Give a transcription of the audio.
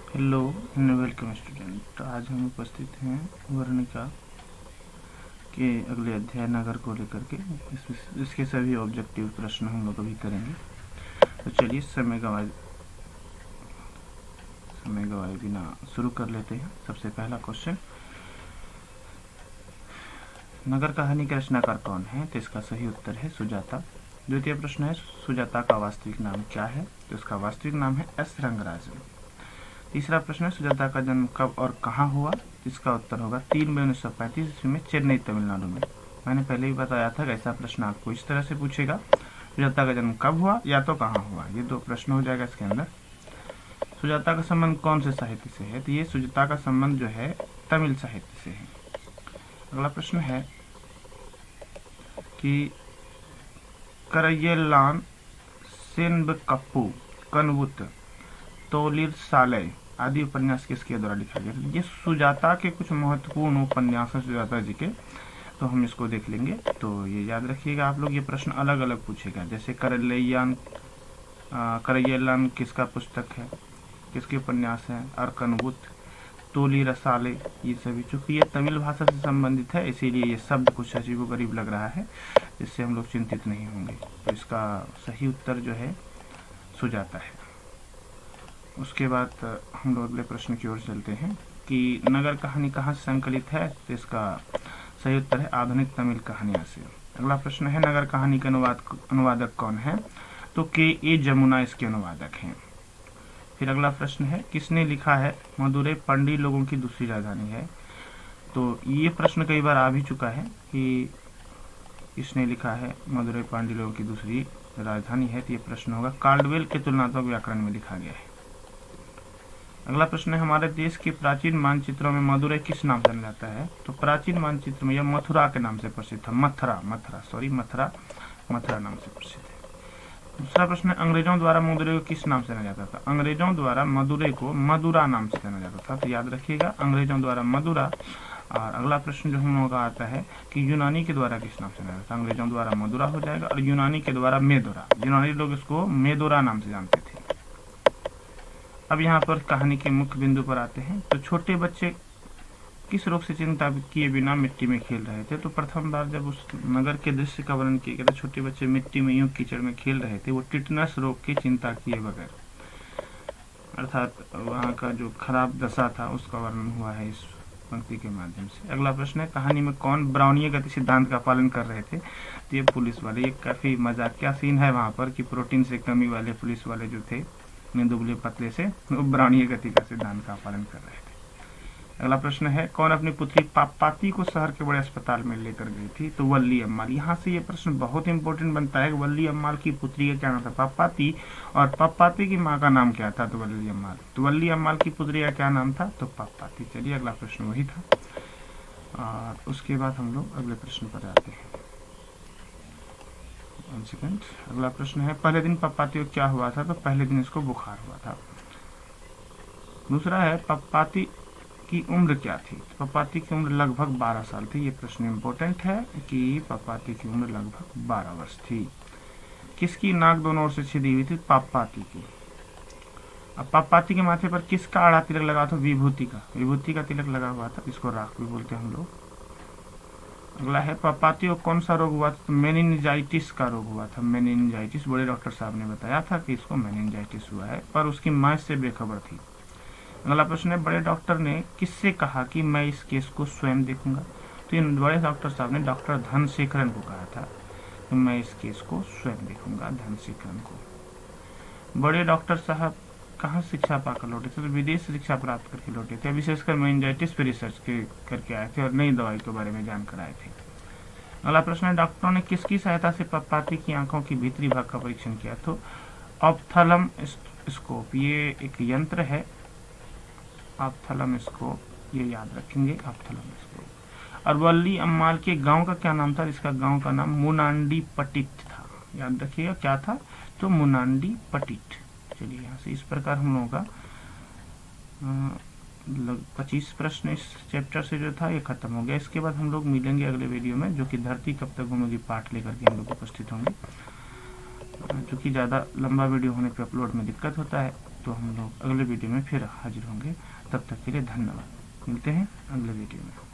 Hello and welcome student. आज हम उपस्थित हैं वर्णिका के अगले अध्याय नगर को लेकर के। इसके सभी ऑब्जेक्टिव प्रश्न हम लोग अभी करेंगे। तो चलिए समय गवाए बिना शुरू कर लेते हैं। सबसे पहला क्वेश्चन, नगर कहानी का रचनाकार कौन है? तो इसका सही उत्तर है सुजाता। द्वितीय प्रश्न है, सुजाता का वास्तविक नाम क्या है? तो इसका वास्तविक नाम है एस रंगराजन। तीसरा प्रश्न है, सुजाता का जन्म कब और कहाँ हुआ? इसका उत्तर होगा 3 मई 1935 ईस्वी में चेन्नई तमिलनाडु में। मैंने पहले ही बताया था कि ऐसा प्रश्न आपको इस तरह से पूछेगा, सुजाता का जन्म कब हुआ या तो कहाँ हुआ। ये दो प्रश्न हो जाएगा इसके अंदर। सुजाता का संबंध कौन से साहित्य से है? तो ये सुजाता का संबंध जो है तमिल साहित्य से है। अगला प्रश्न है कि करय्यलान सेनबकप्पू कनवुत तोलिर सालय आदि उपन्यास किसके द्वारा लिखा गया? ये सुजाता के कुछ महत्वपूर्ण उपन्यास हैं सुजाता जी के, तो हम इसको देख लेंगे। तो ये याद रखिएगा आप लोग, ये प्रश्न अलग अलग पूछेगा। जैसे करय्यलान किसका पुस्तक है, किसके उपन्यास है? अर्कनवुत, तोली रसाले, ये सभी। चूंकि ये तमिल भाषा से संबंधित है इसीलिए ये शब्द कुछ अजीब गरीब लग रहा है, जिससे हम लोग चिंतित नहीं होंगे। तो इसका सही उत्तर जो है सुजाता है। उसके बाद हम लोग अगले प्रश्न की ओर चलते हैं कि नगर कहानी कहाँ से संकलित है? तो इसका सही उत्तर है आधुनिक तमिल कहानियां से। अगला प्रश्न है, नगर कहानी के अनुवादक कौन है? तो के जमुना इसके अनुवादक हैं। फिर अगला प्रश्न है, किसने लिखा है मदुरै पंडी लोगों की दूसरी राजधानी है? तो ये प्रश्न कई बार आ भी चुका है कि किसने लिखा है मदुरै पांडी लोगों की दूसरी राजधानी है। तो ये प्रश्न होगा काल्डवेल के तुलनात्मक व्याकरण में लिखा गया है। अगला प्रश्न है, हमारे देश के प्राचीन मानचित्रों में मदुरै किस नाम से जाना जाता है? तो प्राचीन मानचित्र में यह मथुरा के नाम से प्रसिद्ध था। मथुरा नाम से प्रसिद्ध है। दूसरा प्रश्न है, अंग्रेजों द्वारा मदुरै को किस नाम से जाना जाता था? अंग्रेजों द्वारा मदुरै को मदुरा नाम से जाना जाता था। तो याद रखिएगा, अंग्रेजों द्वारा मदुरा। और अगला प्रश्न जो हम लोगों का आता है कि यूनानी के द्वारा किस नाम से जाना जाता था? अंग्रेजों द्वारा मदुरा हो जाएगा और यूनानी के द्वारा मेदोरा। यूनानी लोग इसको मेदोरा नाम से जानते थे। अब यहाँ पर कहानी के मुख्य बिंदु पर आते हैं। तो छोटे बच्चे किस रोग से चिंता किए बिना मिट्टी में खेल रहे थे? तो प्रथम बार जब उस नगर के दृश्य का वर्णन किया गया था, छोटे बच्चे मिट्टी में यूं कीचड़ में खेल रहे थे, वो टिटनस रोग की चिंता किए बगैर, अर्थात वहाँ का जो खराब दशा था उसका वर्णन हुआ है इस पंक्ति के माध्यम से। अगला प्रश्न है, कहानी में कौन ब्राउनीय गति सिद्धांत का पालन कर रहे थे? तो ये पुलिस वाले। ये काफी मजाकिया सीन है वहाँ पर कि प्रोटीन से कमी वाले पुलिस वाले जो थे दुबले पतले से, वो ब्राउनीय गति का सिद्धांत का पालन कर रहे थे। अगला प्रश्न है, कौन अपनी पुत्री पापाती को शहर के बड़े अस्पताल में लेकर गई थी? तो वल्ली अम्माल। यहाँ से ये प्रश्न बहुत इंपॉर्टेंट बनता है कि वल्ली अम्माल की पुत्री का क्या नाम था? पापाती। और पापाती की माँ का नाम क्या था? तो वल्ली अम्माल। तो वल्ली अम्माल की पुत्री का क्या नाम था? तो पापाती। चलिए अगला प्रश्न वही था। और उसके बाद हम लोग अगले प्रश्न पर आते हैं। सेकंड, अगला प्रश्न है, पहले दिन पप्पाती को क्या हुआ था? तो पहले दिन इसको बुखार हुआ था। दूसरा है, पप्पाती की उम्र क्या थी? तो पप्पाती की उम्र लगभग 12 साल थी। ये प्रश्न इंपॉर्टेंट है कि पप्पाती की उम्र लगभग 12 वर्ष थी। किसकी नाक दोनों ओर से छिदी हुई थी? पापाती की। अब पापाती के माथे पर किसका आड़ा तिलक लगा था? विभूति का तिलक लगा हुआ था। इसको राख भी बोलते हैं हम लोग। अगला है, पापाती को कौन सा रोग हुआ था? तो मेनिनजाइटिस का रोग हुआ था। मेनिनजाइटिस, बड़े डॉक्टर साहब ने बताया था कि इसको मेनिनजाइटिस हुआ है, पर उसकी माँ इससे बेखबर थी। अगला प्रश्न है, बड़े डॉक्टर ने किससे कहा कि मैं इस केस को स्वयं देखूंगा? तो इन बड़े डॉक्टर साहब ने डॉक्टर धनशेखरन को कहा था कि मैं इस केस को स्वयं देखूंगा, धनशेखरन को। बड़े डॉक्टर साहब कहाँ शिक्षा पाकर लौटे थे? तो विदेश से शिक्षा प्राप्त करके लौटे थे। विशेषकर मेनिनजाइटिस पे रिसर्च करके आए थे और नई दवाई के बारे में जानकर आए थे। अगला प्रश्न है, डॉक्टरों ने किसकी सहायता से पप्पाती की आंखों की भीतरी भाग का परीक्षण किया? तो ऑप्थेलम स्कोप, ये एक यंत्र है, ऑप्थेलम स्कोप, ये याद रखेंगे, ऑप्थेलम स्कोप। और वल्ली अम्माल के गांव का क्या नाम था? इसका गांव का नाम मुनांडी पटिट था। याद रखिएगा क्या था? तो मुनांडी पटिट। चलिए यहाँ से इस प्रकार हम लोगों का 25 प्रश्न इस चैप्टर से जो था ये खत्म हो गया। इसके बाद हम लोग मिलेंगे अगले वीडियो में, जो कि धरती कब तक घूमेगी पाठ लेकर के हम लोग उपस्थित होंगे। चूँकि ज़्यादा लंबा वीडियो होने पे अपलोड में दिक्कत होता है, तो हम लोग अगले वीडियो में फिर हाजिर होंगे। तब तक के लिए धन्यवाद। मिलते हैं अगले वीडियो में।